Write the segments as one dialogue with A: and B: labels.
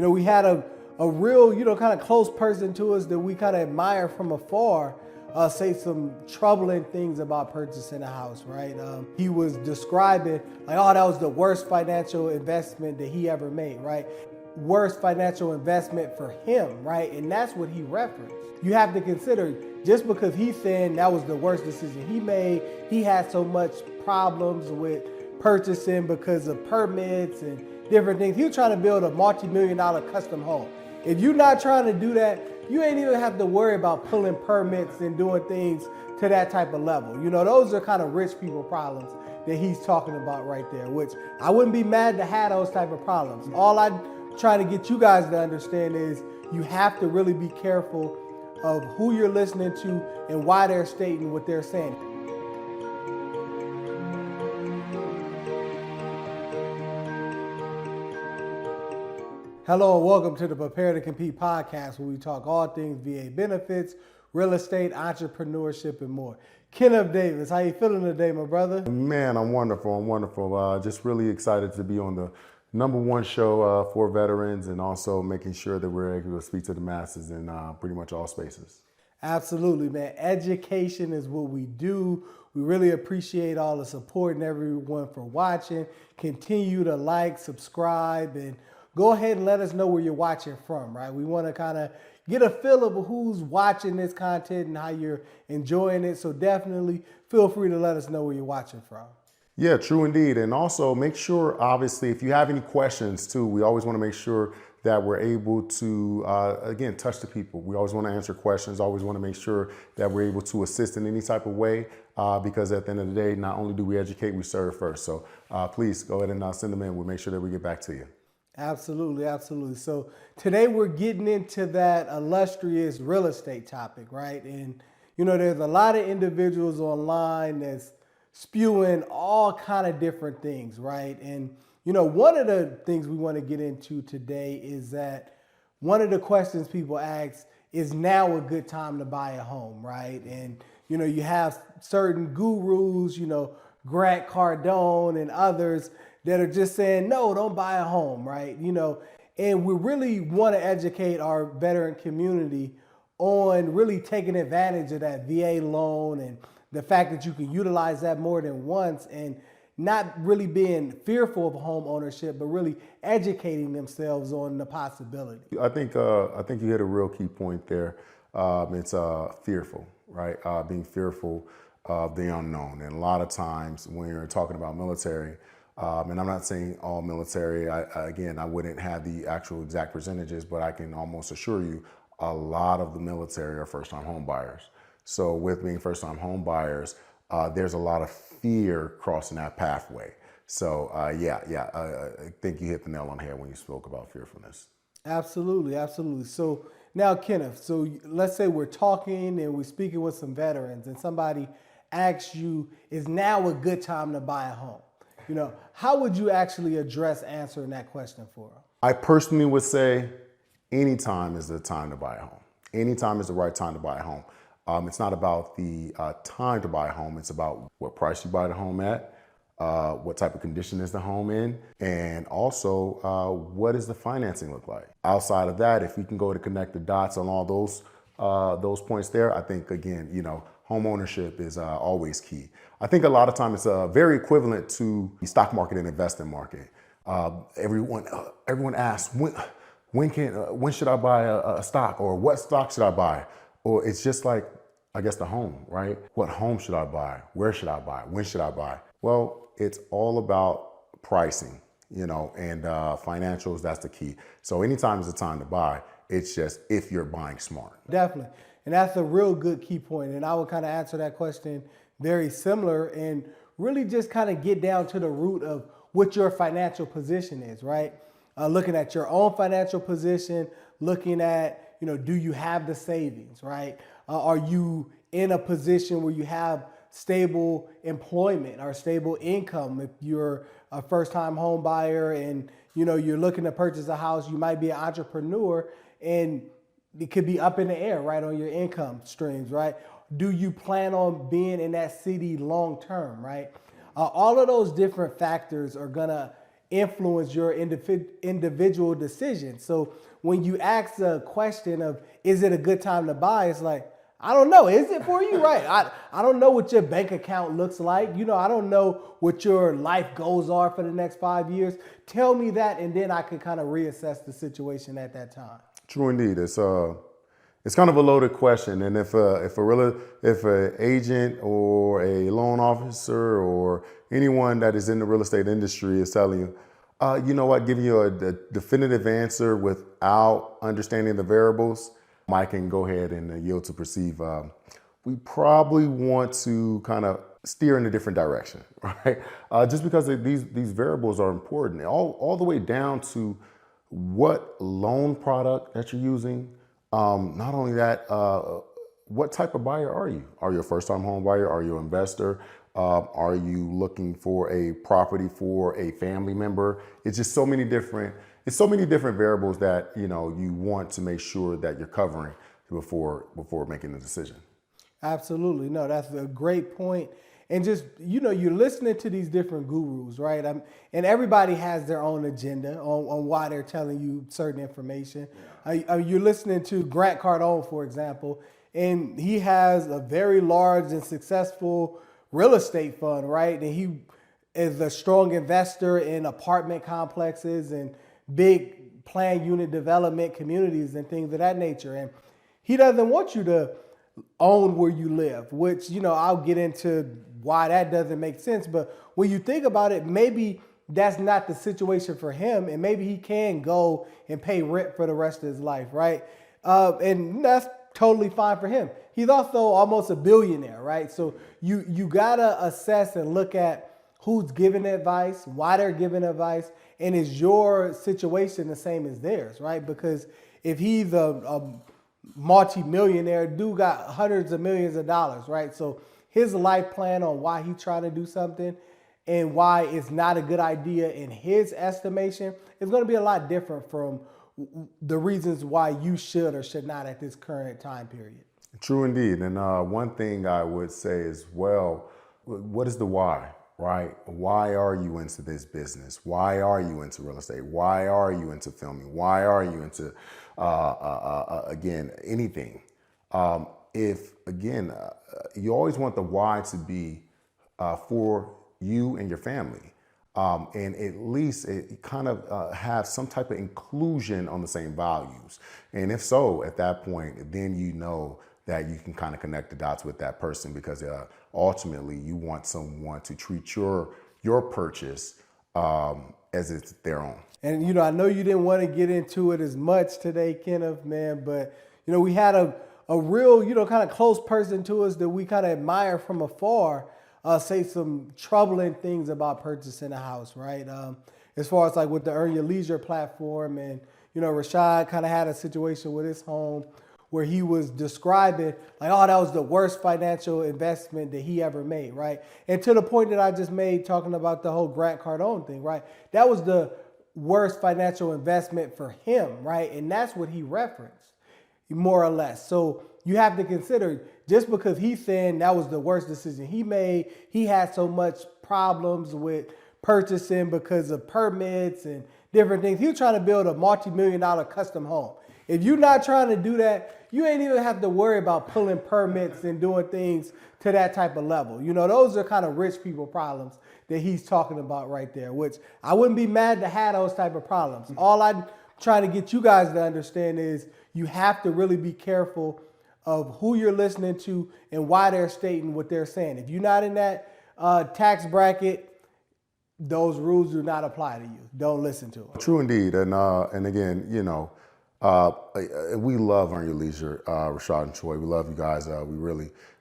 A: we had a real, kind of close person to us that we kind of admire from afar say some troubling things about purchasing a house, right? He was describing like, oh, that was the worst financial investment that he ever made, right? Worst financial investment for him, right? And that's what he referenced. You have to consider, just because he's saying that was the worst decision he made, he had so much problems with purchasing because of permits and different things. He was trying to build a multi-million-dollar custom home. If you're not trying to do that, you ain't even have to worry about pulling permits and doing things to that type of level. Those are kind of rich people problems that he's talking about right there, which I wouldn't be mad to have those type of problems. All I'm trying to get you guys to understand is you have to really be careful of who you're listening to and why they're stating what they're saying. Hello and welcome to the Prepare to Compete podcast, where we talk all things VA benefits, real estate, entrepreneurship, and more. Kenneth Davis, how you feeling today, my brother?
B: Man, I'm wonderful. Just really excited to be on the #1 show for veterans, and also making sure that we're able to speak to the masses in pretty much all spaces.
A: Absolutely, man. Education is what we do. We really appreciate all the support and everyone for watching. Continue to like, subscribe, and go ahead and let us know where you're watching from, right? We want to kind of get a feel of who's watching this content and how you're enjoying it. So definitely feel free to let us know where you're watching from.
B: Yeah, true indeed. And also make sure, obviously, if you have any questions too, we always want to make sure that we're able to, again, touch the people. We always want to answer questions, always want to make sure that we're able to assist in any type of way, because at the end of the day, not only do we educate, we serve first. So please go ahead and send them in. We'll make sure that we get back to you.
A: Absolutely, absolutely. So today we're getting into that illustrious real estate topic, right? And, there's a lot of individuals online that's spewing all kind of different things, right? And, one of the things we want to get into today is that one of the questions people ask is now a good time to buy a home, right? And, you have certain gurus, Grant Cardone and others that are just saying, no, don't buy a home, right? And we really want to educate our veteran community on really taking advantage of that VA loan and the fact that you can utilize that more than once, and not really being fearful of home ownership, but really educating themselves on the possibility.
B: I think you hit a real key point there. It's fearful, right? Being fearful of the unknown. And a lot of times when you're talking about military, and I'm not saying all military, I wouldn't have the actual exact percentages, but I can almost assure you a lot of the military are first-time home buyers. So with being first-time home buyers, there's a lot of fear crossing that pathway. So I think you hit the nail on the head when you spoke about fearfulness.
A: Absolutely, absolutely. So now, Kenneth, so let's say we're talking and we're speaking with some veterans and somebody asks you, is now a good time to buy a home? How would you actually address answering that question for them?
B: I personally would say anytime is the time to buy a home. Anytime is the right time to buy a home. It's not about the time to buy a home. It's about what price you buy the home at, what type of condition is the home in, and also what does the financing look like. Outside of that, if we can go to connect the dots on all those points there, I think, again, home ownership is always key. I think a lot of times it's very equivalent to the stock market and investment market. Everyone asks, when should I buy a stock, or what stock should I buy? Or it's just like, I guess, the home, right? What home should I buy? Where should I buy? When should I buy? Well, it's all about pricing, and financials, that's the key. So anytime is the time to buy. It's just if you're buying smart.
A: Definitely. And that's a real good key point. And I would kind of answer that question very similar and really just kind of get down to the root of what your financial position is, right? Looking at your own financial position, looking at, do you have the savings, right? Are you in a position where you have stable employment or stable income? If you're a first-time home buyer and, you're looking to purchase a house, you might be an entrepreneur and it could be up in the air, right, on your income streams, right? Do you plan on being in that city long term, right? All of those different factors are gonna influence your individual decisions. So when you ask the question of, is it a good time to buy? It's like, I don't know. Is it for you? Right. I don't know what your bank account looks like. I don't know what your life goals are for the next 5 years. Tell me that, and then I can kind of reassess the situation at that time.
B: True indeed. It's kind of a loaded question, and if an agent or a loan officer or anyone that is in the real estate industry is telling you, you know what, giving you a definitive answer without understanding the variables, I can go ahead and yield to perceive. We probably want to kind of steer in a different direction, right? Just because these variables are important, all the way down to what loan product that you're using. Not only that, what type of buyer are you? Are you a first-time home buyer? Are you an investor? Are you looking for a property for a family member? It's just so many different variables that you want to make sure that you're covering before making the decision.
A: Absolutely. No, that's a great point. And just, you're listening to these different gurus, right? And everybody has their own agenda on why they're telling you certain information. Yeah. You're listening to Grant Cardone, for example, and he has a very large and successful real estate fund, right? And he is a strong investor in apartment complexes and big planned unit development communities and things of that nature. And he doesn't want you to own where you live, which, I'll get into why that doesn't make sense. But when you think about it, maybe that's not the situation for him, and maybe he can go and pay rent for the rest of his life, right? And that's totally fine for him. He's also almost a billionaire, right? So you gotta assess and look at who's giving advice, why they're giving advice, and is your situation the same as theirs, right? Because if he's a multi-millionaire, dude got hundreds of millions of dollars, right? So his life plan on why he's trying to do something and why it's not a good idea in his estimation is going to be a lot different from the reasons why you should or should not at this current time period.
B: True indeed. And one thing I would say as well, what is the why, right? Why are you into this business? Why are you into real estate? Why are you into filming? Why are you into, again, anything? You always want the why to be for you and your family. And at least it kind of have some type of inclusion on the same values. And if so, at that point, then you know that you can kind of connect the dots with that person, because ultimately you want someone to treat your purchase as it's their own.
A: And, I know you didn't want to get into it as much today, Kenneth, man, but, we had a real, kind of close person to us that we kind of admire from afar say some troubling things about purchasing a house, right? As far as like with the Earn Your Leisure platform, and, Rashad kind of had a situation with his home where he was describing like, oh, that was the worst financial investment that he ever made, right? And to the point that I just made talking about the whole Grant Cardone thing, right? That was the worst financial investment for him, right? And that's what he referenced, more or less. So you have to consider, just because he's saying that was the worst decision he made, he had so much problems with purchasing because of permits and different things. He was trying to build a multi-million-dollar custom home. If you're not trying to do that, you ain't even have to worry about pulling permits and doing things to that type of level. Those are kind of rich people problems that he's talking about right there, which I wouldn't be mad to have those type of problems. All I'm trying to get you guys to understand is you have to really be careful of who you're listening to and why they're stating what they're saying. If you're not in that tax bracket, those rules do not apply to you. Don't listen to them.
B: True indeed. And again, we love Earn Your Leisure, Rashad and Troy. We love you guys. We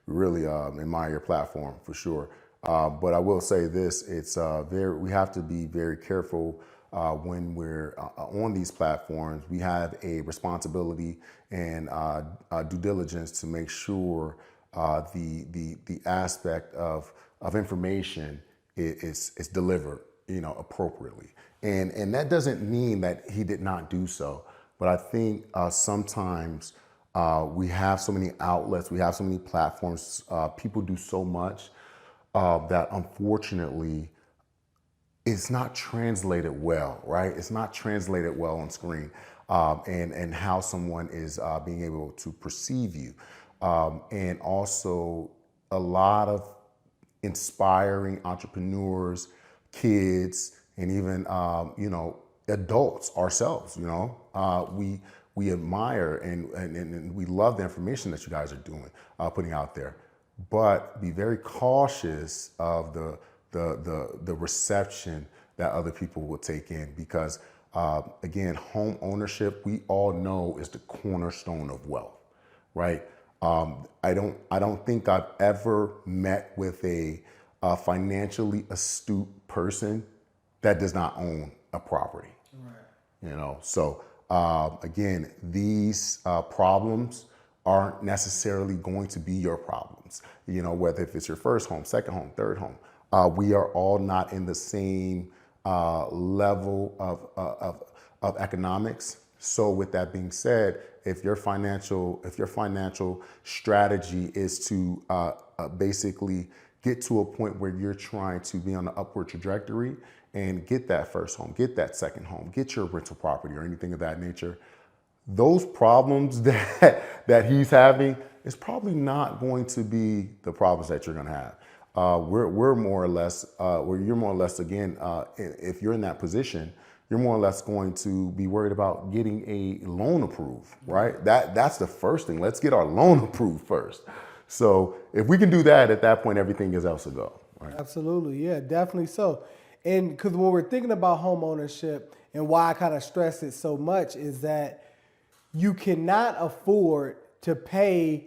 B: really admire your platform for sure. But I will say this: we have to be very careful when we're on these platforms. We have a responsibility and due diligence to make sure the aspect of information is delivered, appropriately. And that doesn't mean that he did not do so. But I think sometimes we have so many outlets, we have so many platforms, people do so much that unfortunately it's not translated well, right? It's not translated well on screen, and how someone is being able to perceive you. And also a lot of inspiring entrepreneurs, kids, and even, adults ourselves, we admire and we love the information that you guys are doing, putting out there. But be very cautious of the reception that other people will take in, because again, home ownership, we all know, is the cornerstone of wealth, right? I don't think I've ever met with a financially astute person that does not own a property. Right. So again, these problems aren't necessarily going to be your problems. Whether if it's your first home, second home, third home, we are all not in the same level of economics. So with that being said, if your financial strategy is to basically get to a point where you're trying to be on an upward trajectory and get that first home, get that second home, get your rental property or anything of that nature, those problems that he's having is probably not going to be the problems that you're going to have. We're more or less, where you're more or less, again, if you're in that position, you're more or less going to be worried about getting a loan approved, right? That's the first thing. Let's get our loan approved first. So if we can do that, at that point, everything is else to go. Right?
A: Absolutely. Yeah, definitely so. And because when we're thinking about home ownership, and why I kind of stress it so much, is that you cannot afford to pay,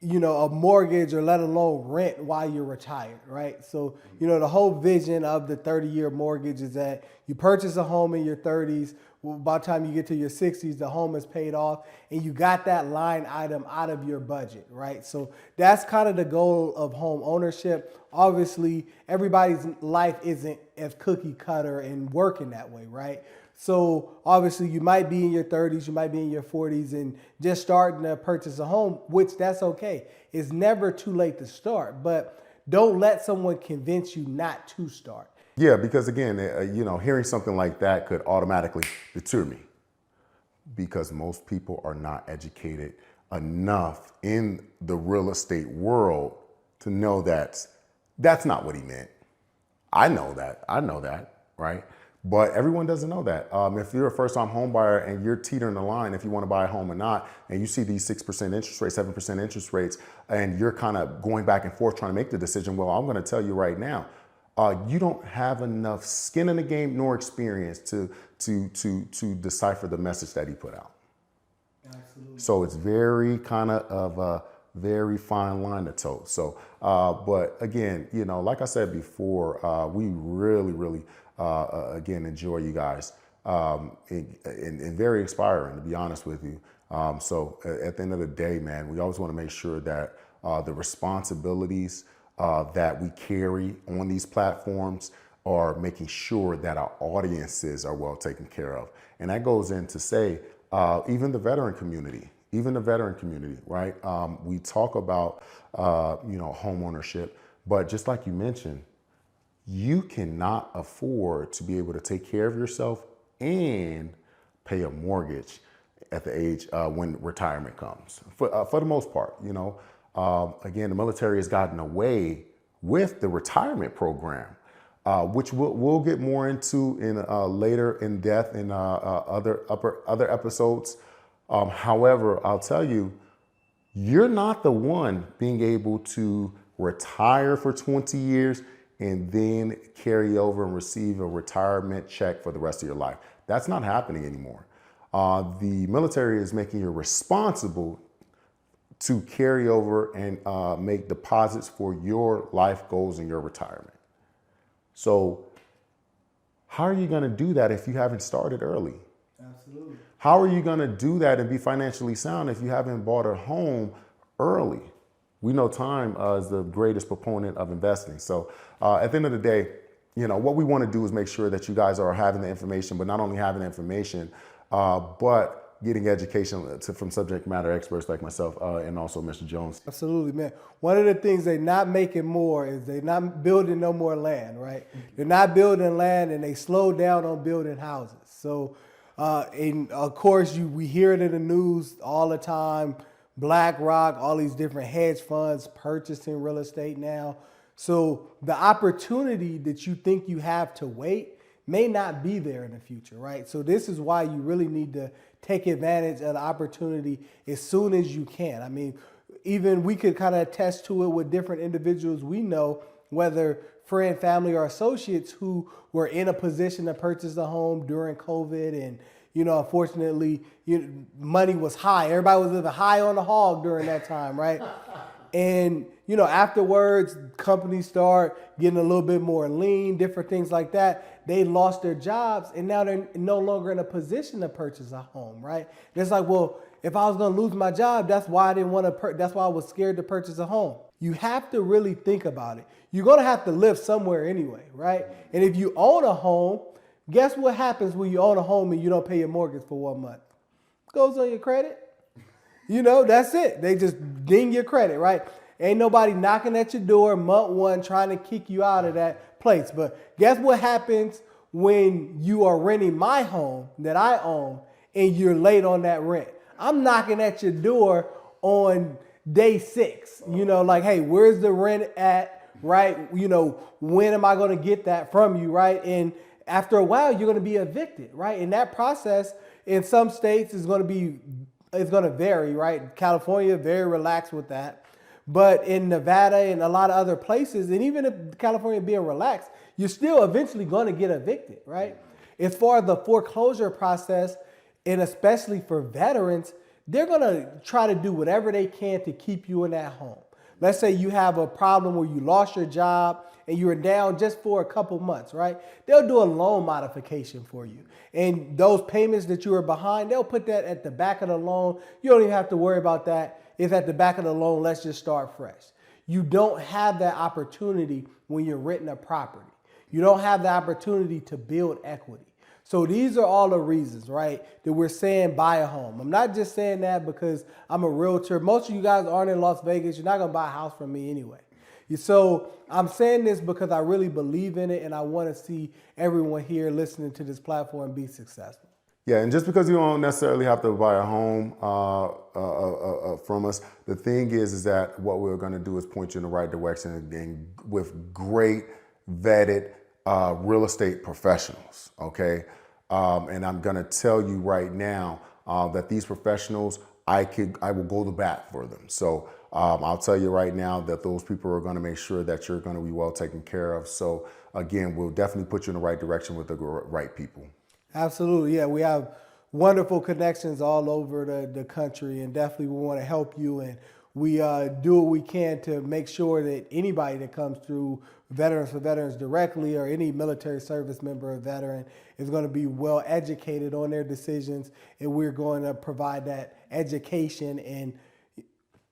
A: a mortgage or let alone rent while you're retired, right? So, the whole vision of the 30-year mortgage is that you purchase a home in your 30s. Well, by the time you get to your 60s, the home is paid off and you got that line item out of your budget, right? So that's kind of the goal of home ownership. Obviously, everybody's life isn't as cookie cutter and working that way, right? So obviously you might be in your 30s, you might be in your 40s and just starting to purchase a home, which that's okay. It's never too late to start, but don't let someone convince you not to start.
B: Yeah, because again, hearing something like that could automatically deter me, because most people are not educated enough in the real estate world to know that that's not what he meant. I know that, right? But everyone doesn't know that. If you're a first-time home buyer and you're teetering the line if you want to buy a home or not, and you see these 6% interest rates, 7% interest rates, and you're kind of going back and forth trying to make the decision, well, I'm going to tell you right now, you don't have enough skin in the game nor experience to decipher the message that he put out. Absolutely. So it's very kind of a very fine line to toe. So, but again, like I said before, we really, again, enjoy you guys, and very inspiring, to be honest with you. So at the end of the day, man, we always want to make sure that the responsibilities that we carry on these platforms are making sure that our audiences are well taken care of. And that goes in to say, even the veteran community, right? We talk about, home ownership, but just like you mentioned, you cannot afford to be able to take care of yourself and pay a mortgage at the age when retirement comes. For the most part, again, the military has gotten away with the retirement program, which we'll get more into in later in depth in other episodes. However, I'll tell you, you're not the one being able to retire for 20 years and then carry over and receive a retirement check for the rest of your life. That's not happening anymore. The military is making you responsible to carry over and make deposits for your life goals in your retirement. So how are you going to do that if you haven't started early? Absolutely. How are you going to do that and be financially sound if you haven't bought a home early? We know time is the greatest proponent of investing. So at the end of the day, what we want to do is make sure that you guys are having the information, but not only having the information, but getting education from subject matter experts like myself and also Mr. Jones.
A: Absolutely, man. One of the things they're not making more is they're not building no more land, right? They're not building land, and they slow down on building houses. So, and of course, we hear it in the news all the time. BlackRock, all these different hedge funds purchasing real estate now. So the opportunity that you think you have to wait may not be there in the future, right? So this is why you really need to take advantage of the opportunity as soon as you can. I mean, even we could kind of attest to it with different individuals we know, whether friend, family, or associates who were in a position to purchase a home during COVID, and unfortunately, money was high. Everybody was living high on the hog during that time, right? And afterwards, companies start getting a little bit more lean, different things like that. They lost their jobs, and now they're no longer in a position to purchase a home, right? And it's like, well, if I was going to lose my job, that's why I didn't want to. That's why I was scared to purchase a home. You have to really think about it. You're going to have to live somewhere anyway, right? And if you own a home, guess what happens when you own a home and you don't pay your mortgage for 1 month? It goes on your credit. That's it. They just ding your credit, right? Ain't nobody knocking at your door month one trying to kick you out of that place. But guess what happens when you are renting my home that I own and you're late on that rent? I'm knocking at your door on day 6, like, hey, where's the rent at, right? When am I going to get that from you, right? And after a while, you're going to be evicted, right? And that process in some states is going to vary, right? California, very relaxed with that. But in Nevada and a lot of other places, and even if California being relaxed, you're still eventually going to get evicted, right? As far as the foreclosure process, and especially for veterans, they're going to try to do whatever they can to keep you in that home. Let's say you have a problem where you lost your job and you were down just for a couple months, right? They'll do a loan modification for you. And those payments that you were behind, they'll put that at the back of the loan. You don't even have to worry about that. It's at the back of the loan. Let's just start fresh. You don't have that opportunity when you're renting a property. You don't have the opportunity to build equity. So these are all the reasons, right, that we're saying buy a home. I'm not just saying that because I'm a realtor. Most of you guys aren't in Las Vegas. You're not going to buy a house from me anyway. So I'm saying this because I really believe in it, and I want to see everyone here listening to this platform be successful.
B: Yeah, and just because you don't necessarily have to buy a home from us, the thing is that what we're going to do is point you in the right direction and with great vetted real estate professionals, okay? And I'm going to tell you right now that these professionals, I will go to bat for them. So I'll tell you right now that those people are going to make sure that you're going to be well taken care of. So again, we'll definitely put you in the right direction with the right people.
A: Absolutely. Yeah, we have wonderful connections all over the country, and definitely we want to help you. And we do what we can to make sure that anybody that comes through Veterans for Veterans directly, or any military service member or veteran, is going to be well educated on their decisions. And we're going to provide that education and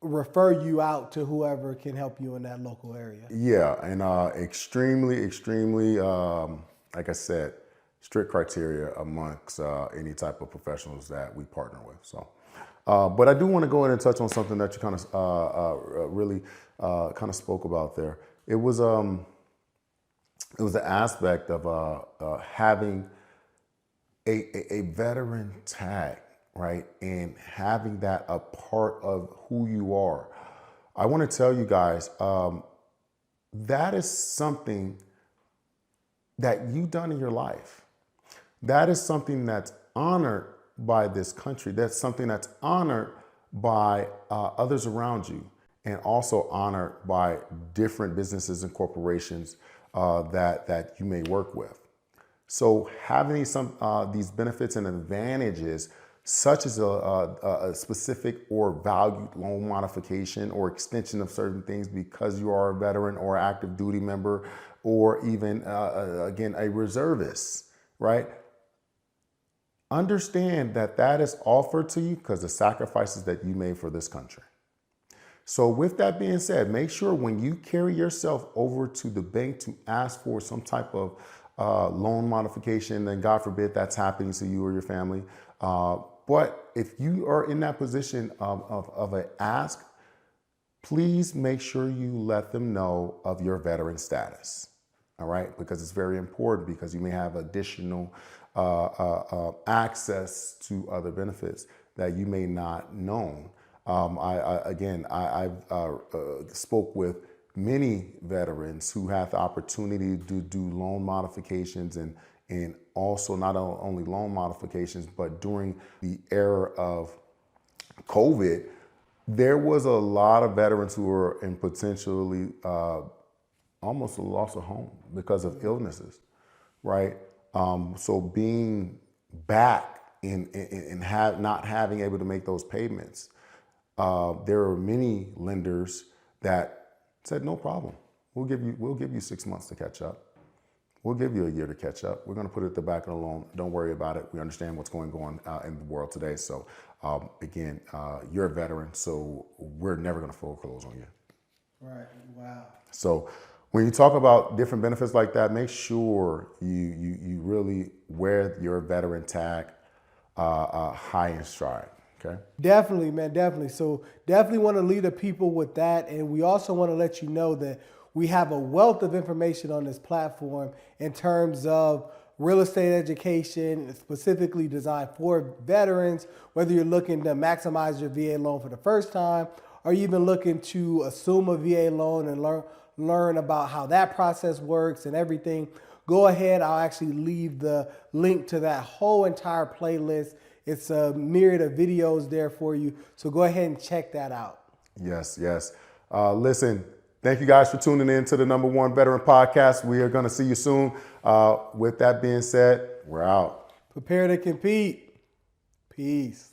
A: refer you out to whoever can help you in that local area.
B: Yeah, and extremely, like I said, strict criteria amongst any type of professionals that we partner with. So, but I do want to go in and touch on something that you kind of really kind of spoke about there. It was the aspect of having a veteran tag, right, and having that a part of who you are. I want to tell you guys that is something that you've done in your life. That is something that's honored by this country. That's something that's honored by others around you, and also honored by different businesses and corporations that you may work with. So having these benefits and advantages, such as a specific or valued loan modification or extension of certain things because you are a veteran or active duty member, or even, again, a reservist, right? Understand that that is offered to you because of sacrifices that you made for this country. So with that being said, make sure when you carry yourself over to the bank to ask for some type of loan modification, and God forbid that's happening to you or your family, But if you are in that position of an ask, please make sure you let them know of your veteran status. All right, because it's very important, because you may have additional access to other benefits that you may not know. I've spoke with many veterans who have the opportunity to do loan modifications and also not only loan modifications, but during the era of COVID, there was a lot of veterans who were in potentially almost a loss of home because of illnesses, right? So being back and not having able to make those payments, there are many lenders that said, no problem. We'll give you 6 months to catch up. We'll give you a year to catch up. We're going to put it at the back of the loan. Don't worry about it. We understand what's going on in the world today. So again, you're a veteran, so we're never going to foreclose on you.
A: Right. Wow.
B: So when you talk about different benefits like that, make sure you really wear your veteran tag high and stride. Okay.
A: Definitely, man, definitely. So definitely want to lead the people with that. And we also want to let you know that we have a wealth of information on this platform in terms of real estate education, specifically designed for veterans, whether you're looking to maximize your VA loan for the first time, or even looking to assume a VA loan and learn about how that process works and everything. Go ahead. I'll actually leave the link to that whole entire playlist. It's a myriad of videos there for you. So go ahead and check that out.
B: Yes, yes. Listen, thank you guys for tuning in to the #1 Veteran Podcast. We are going to see you soon. With that being said, we're out.
A: Prepare to compete. Peace.